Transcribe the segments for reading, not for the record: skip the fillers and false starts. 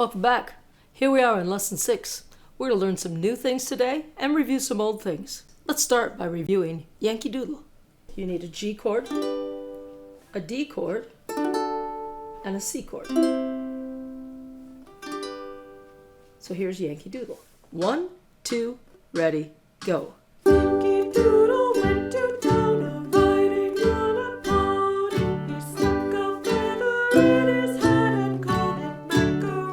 Welcome back. Here we are in lesson 6. We're going to learn some new things today and review some old things. Let's start by reviewing Yankee Doodle. You need a G chord, a D chord, and a C chord. So here's Yankee Doodle. 1, 2, ready, go. Yankee Doodle went to town riding on a pony. He stuck a feather in his hat and called it macaroni.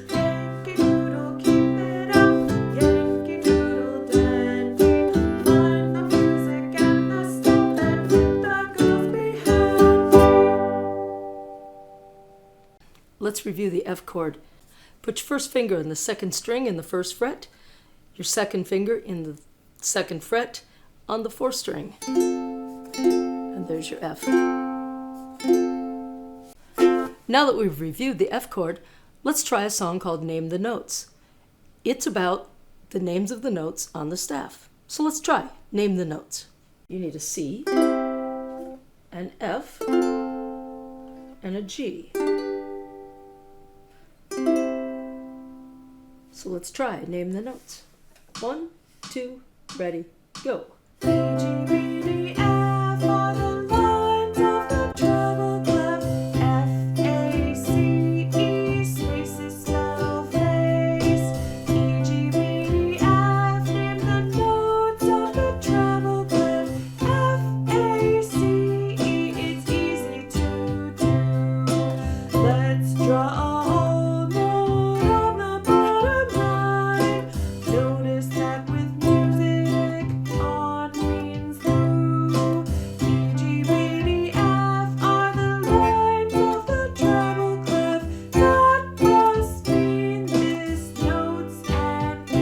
Yankee Doodle, keep it up. Yankee Doodle dandy. Find the music and the stuff and with the girls be happy. Let's review the F chord. Put your first finger in the second string in the first fret, your second finger in the second fret on the fourth string, and there's your F. Now that we've reviewed the F chord, let's try a song called Name the Notes. It's about the names of the notes on the staff. So let's try Name the Notes. You need a C, an F, and a G. So let's try Name the Notes. 1, 2, ready, go. E, G, B, D, F are the lines of the treble clef. F, A, C, E, spaces spell face. E, G, B, D, F, name the notes of the treble clef. F, A, C, E, it's easy to do. Let's draw a whole note on the bottom line. Notice that with music on means through. E, G, B, D, F are the lines of the treble clef. That must mean this notes and E.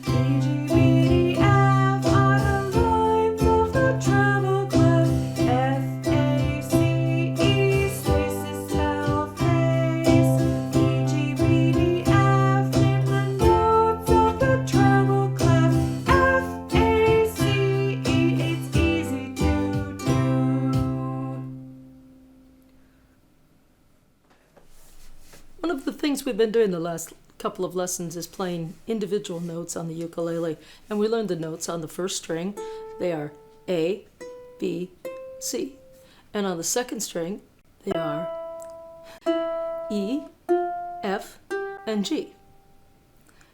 E, G, B, D, F are the lines of the treble clef. F, A, C, E, spaces spell face. E, G, B, D, F name the notes of the treble clef. F, A, C, E, it's easy to do. One of the things we've been doing the last couple of lessons is playing individual notes on the ukulele, and we learned the notes on the first string. They are A, B, C. And on the second string, they are E, F, and G.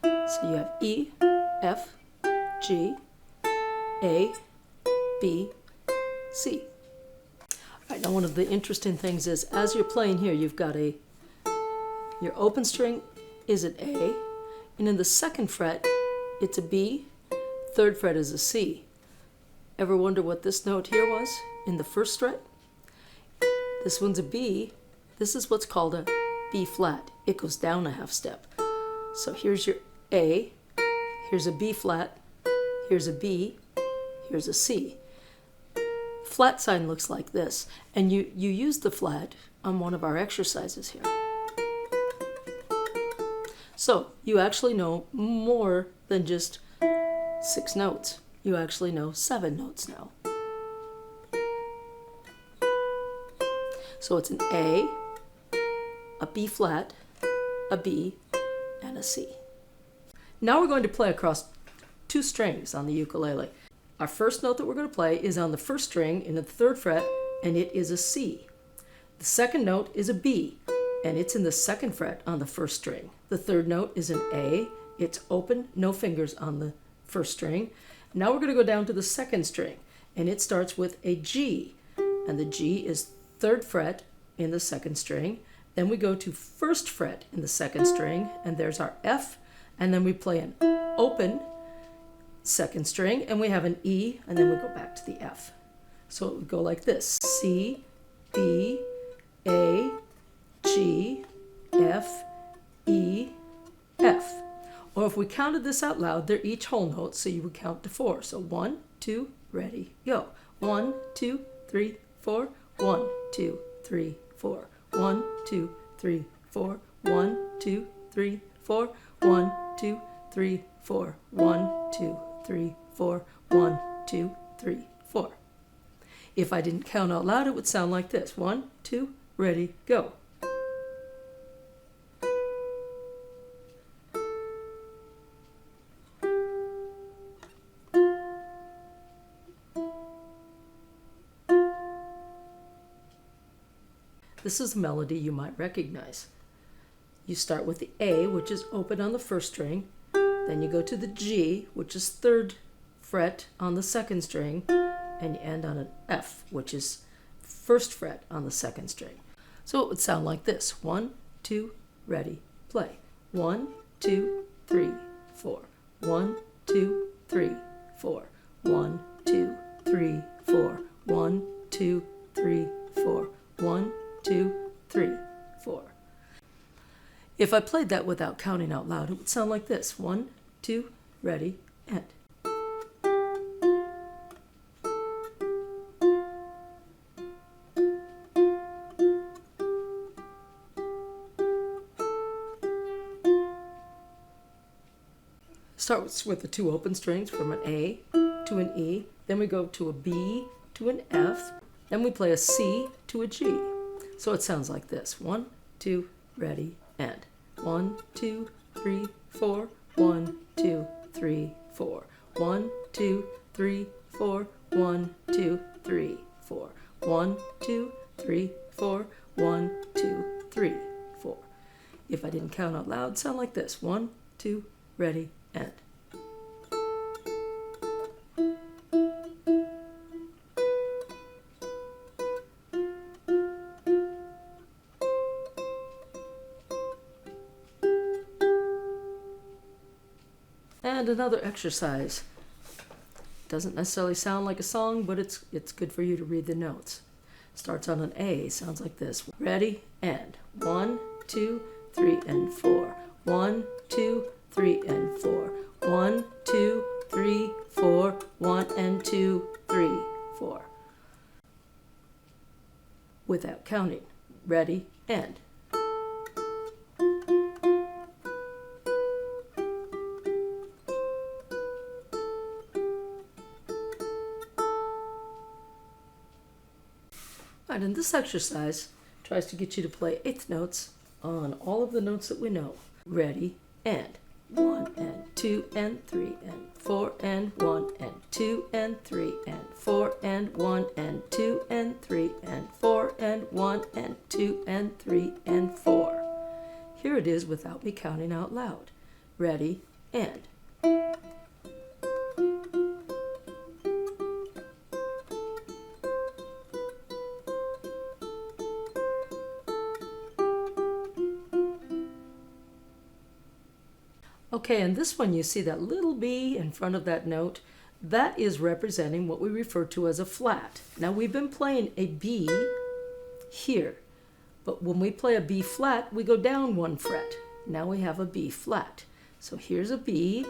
So you have E, F, G, A, B, C. All right, now one of the interesting things is as you're playing here, you've got your open string is an A, and in the second fret, it's a B, third fret is a C. Ever wonder what this note here was in the first fret? This one's a B. This is what's called a B flat. It goes down a half step. So here's your A, here's a B flat, here's a B, here's a C. Flat sign looks like this, and you use the flat on one of our exercises here. So you actually know more than just 6 notes. You actually know 7 notes now. So it's an A, B flat, a B, and a C. Now we're going to play across 2 strings on the ukulele. Our first note that we're going to play is on the first string in the 3rd fret, and it is a C. The second note is a B, and it's in the 2nd fret on the 1st string. The 3rd note is an A. It's open, no fingers on the 1st string. Now we're going to go down to the 2nd string, and it starts with a G, and the G is 3rd fret in the 2nd string. Then we go to 1st fret in the 2nd string, and there's our F, and then we play an open 2nd string, and we have an E, and then we go back to the F. So it would go like this: C, B, A, G, F, E, F. Or if we counted this out loud, they're each whole notes, so you would count to 4. So 1, 2, ready, go. 1, 2, 3, 4. 1, 2, 3, 4. 1, 2, 3, 4. 1, 2, 3, 4. 1, 2, 3, 4. 1, 2, 3, 4. 1, 2, 3, 4. If I didn't count out loud, it would sound like this. 1, 2, ready, go. This is a melody you might recognize. You start with the A, which is open on the first string. Then you go to the G, which is 3rd fret on the 2nd string. And you end on an F, which is 1st fret on the 2nd string. So it would sound like this. 1, 2, ready, play. 1, 2, 3, 4. 1, 2, 3, 4. 1, 2, 3, 4. 1, 2, 3, 4. 1, 2, 3, 4. If I played that without counting out loud, it would sound like this. 1, 2, ready, end. Starts with the 2 open strings from an A to an E, then we go to a B to an F, then we play a C to a G. So it sounds like this. 1, 2, ready, end. 1, 2, 3, 4. 1, 2, 3, 4. 1, 2, 3, 4. 1, 2, 3, 4. 1, 2, 3, 4. 1, 2, 3, 4. If I didn't count out loud, sound like this. 1, 2, ready, end. And another exercise. Doesn't necessarily sound like a song, but it's good for you to read the notes. Starts on an A, sounds like this. Ready, end. 1, 2, 3, and 4. 1, 2, 3, and 4. 1, 2, 3, 4. 1 and 2, 3, 4. Without counting. Ready, end. And in this exercise, tries to get you to play eighth notes on all of the notes that we know. Ready, and 1 and 2 and 3 and 4 and 1 and 2 and 3 and 4 and 1 and 2 and 3 and 4 and 1 and 2 and 3 and 4. Here it is without me counting out loud. Ready, and. Okay, and this one you see that little B in front of that note. That is representing what we refer to as a flat. Now we've been playing a B here, but when we play a B flat, we go down 1 fret. Now we have a B flat. So here's a B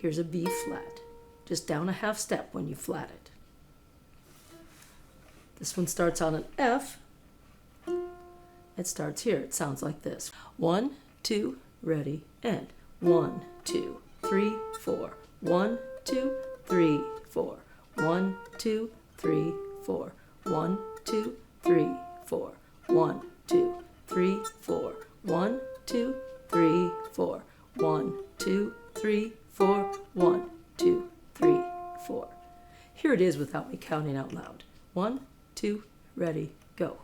flat. Just down a half step when you flat it. This one starts on an F. It starts here. It sounds like this. 1, 2, ready, end. 1, 2, 3, 4. 1, 2, 3, 4. 1, 2, 3, 4. 1, 2, 3, 4. 1, 2, 3, 4. 1, 2, 3, 4. 1, 2, 3, 4. 1, 2, 3, 4. Here it is without me counting out loud. 1, 2, ready, go.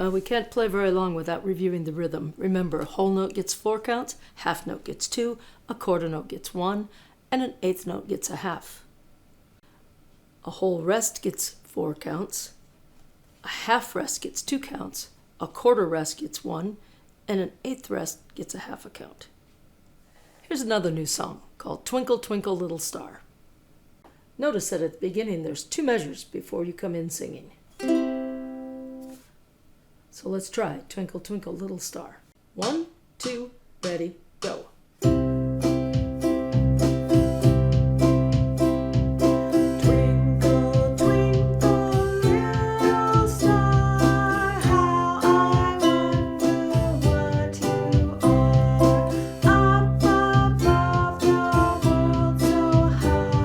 We can't play very long without reviewing the rhythm. Remember, a whole note gets 4 counts, half note gets 2, a quarter note gets 1, and an eighth note gets a half. A whole rest gets 4 counts, a half rest gets 2 counts, a quarter rest gets 1, and an eighth rest gets a half a count. Here's another new song called Twinkle, Twinkle, Little Star. Notice that at the beginning there's 2 measures before you come in singing. So let's try Twinkle, Twinkle, Little Star. 1, 2, ready, go. Twinkle, twinkle, little star, how I wonder what you are. Up above the world so high,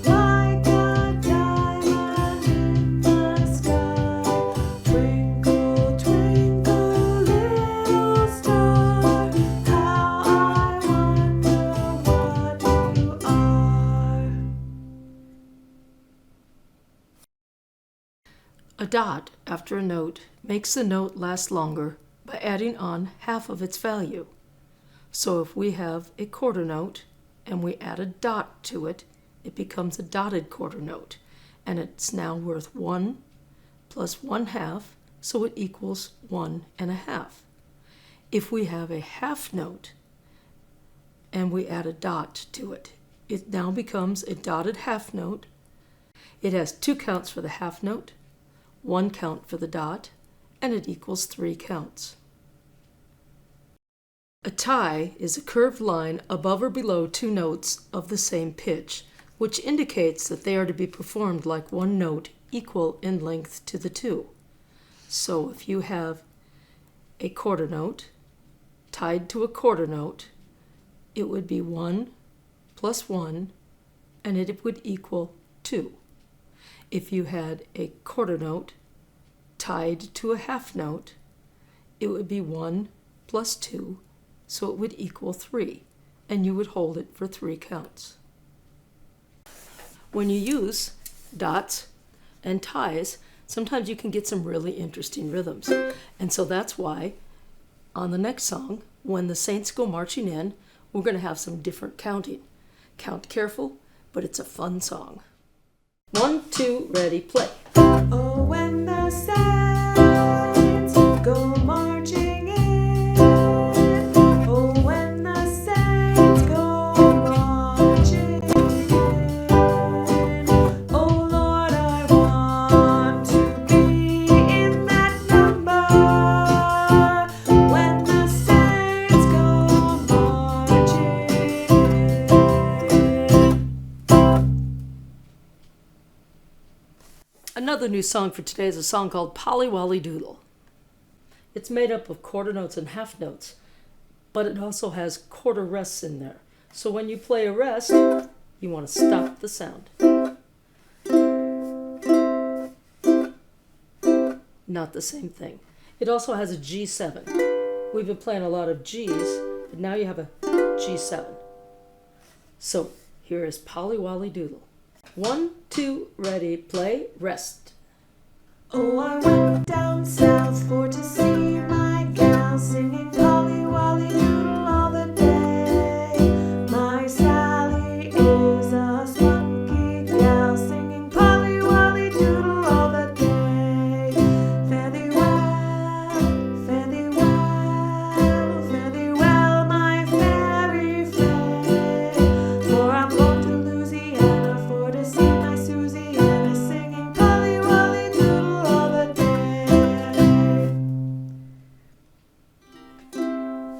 like a diamond dot after a note makes the note last longer by adding on half of its value. So if we have a quarter note and we add a dot to it, it becomes a dotted quarter note, and it's now worth 1 plus 1/2, so it equals 1 1/2. If we have a half note and we add a dot to it, it now becomes a dotted half note. It has 2 counts for the half note, 1 count for the dot, and it equals 3 counts. A tie is a curved line above or below 2 notes of the same pitch, which indicates that they are to be performed like one note equal in length to the 2. So if you have a quarter note tied to a quarter note, it would be 1 plus 1, and it would equal 2. If you had a quarter note tied to a half note, it would be 1 plus 2, so it would equal 3, and you would hold it for 3 counts. When you use dots and ties, sometimes you can get some really interesting rhythms. And so that's why on the next song, When the Saints Go Marching In, we're going to have some different counting. Count careful, but it's a fun song. 1, 2, ready, play. Oh, when the saints go marching in. Oh, when the saints go marching in. Oh, Lord, I want to be in that number. When the saints go marching in. Another new song for today is a song called Polly Wolly Doodle. It's made up of quarter notes and half notes, but it also has quarter rests in there. So when you play a rest, you want to stop the sound. Not the same thing. It also has a G7. We've been playing a lot of Gs, but now you have a G7. So here is Polly Wolly Doodle. 1, 2, ready, play, rest. Oh, I went down south for to see my gal, singing Polly Wolly Doodle all the day. My Sally is a spunky gal, singing Polly Wolly Doodle all the day. Fare thee well, my fairy friend, for I'm going to Louisiana for to see my Susiana, singing Polly Wolly Doodle all the day.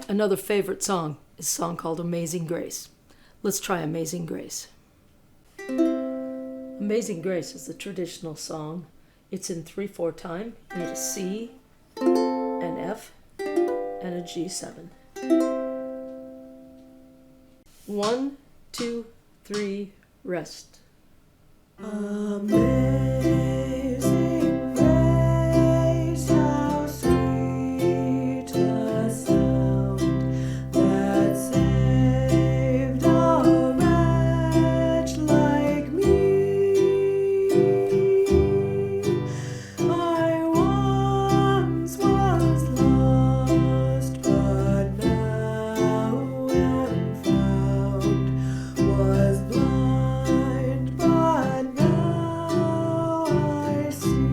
Another favorite song is a song called Amazing Grace. Let's try Amazing Grace. Amazing Grace is a traditional song. It's in 3/4 time. You need a C, an F, and a G7. 1, 2, 3, rest. Amazing grace, how sweet the sound that saved a wretch like me. I once was lost, but now am found. Was blind, but now I see.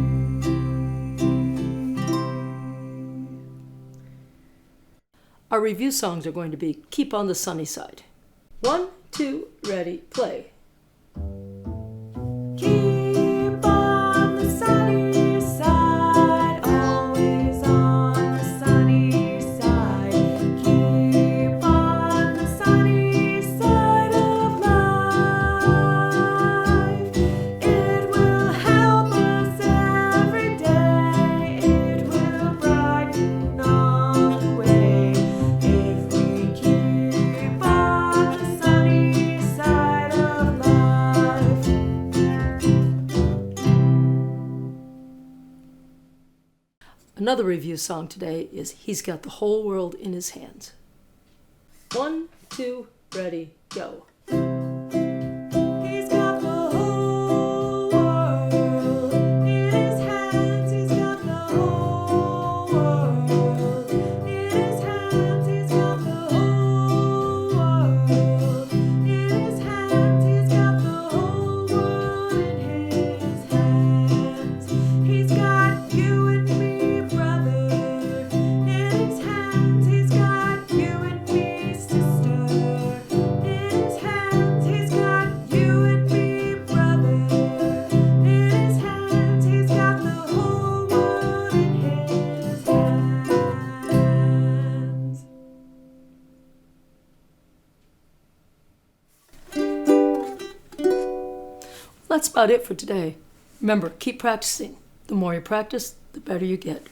Our review songs are going to be Keep on the Sunny Side. 1, 2, ready, play. Keep on the sunny side, always on the sunny side. Keep on the sunny side of life. It will help us every day. It will brighten all the way. If we keep on the sunny side of life. Another review song today is He's Got the Whole World in His Hands. 1, 2, ready, go. He's got the whole world in his hands. That's about it for today. Remember, keep practicing. The more you practice, the better you get.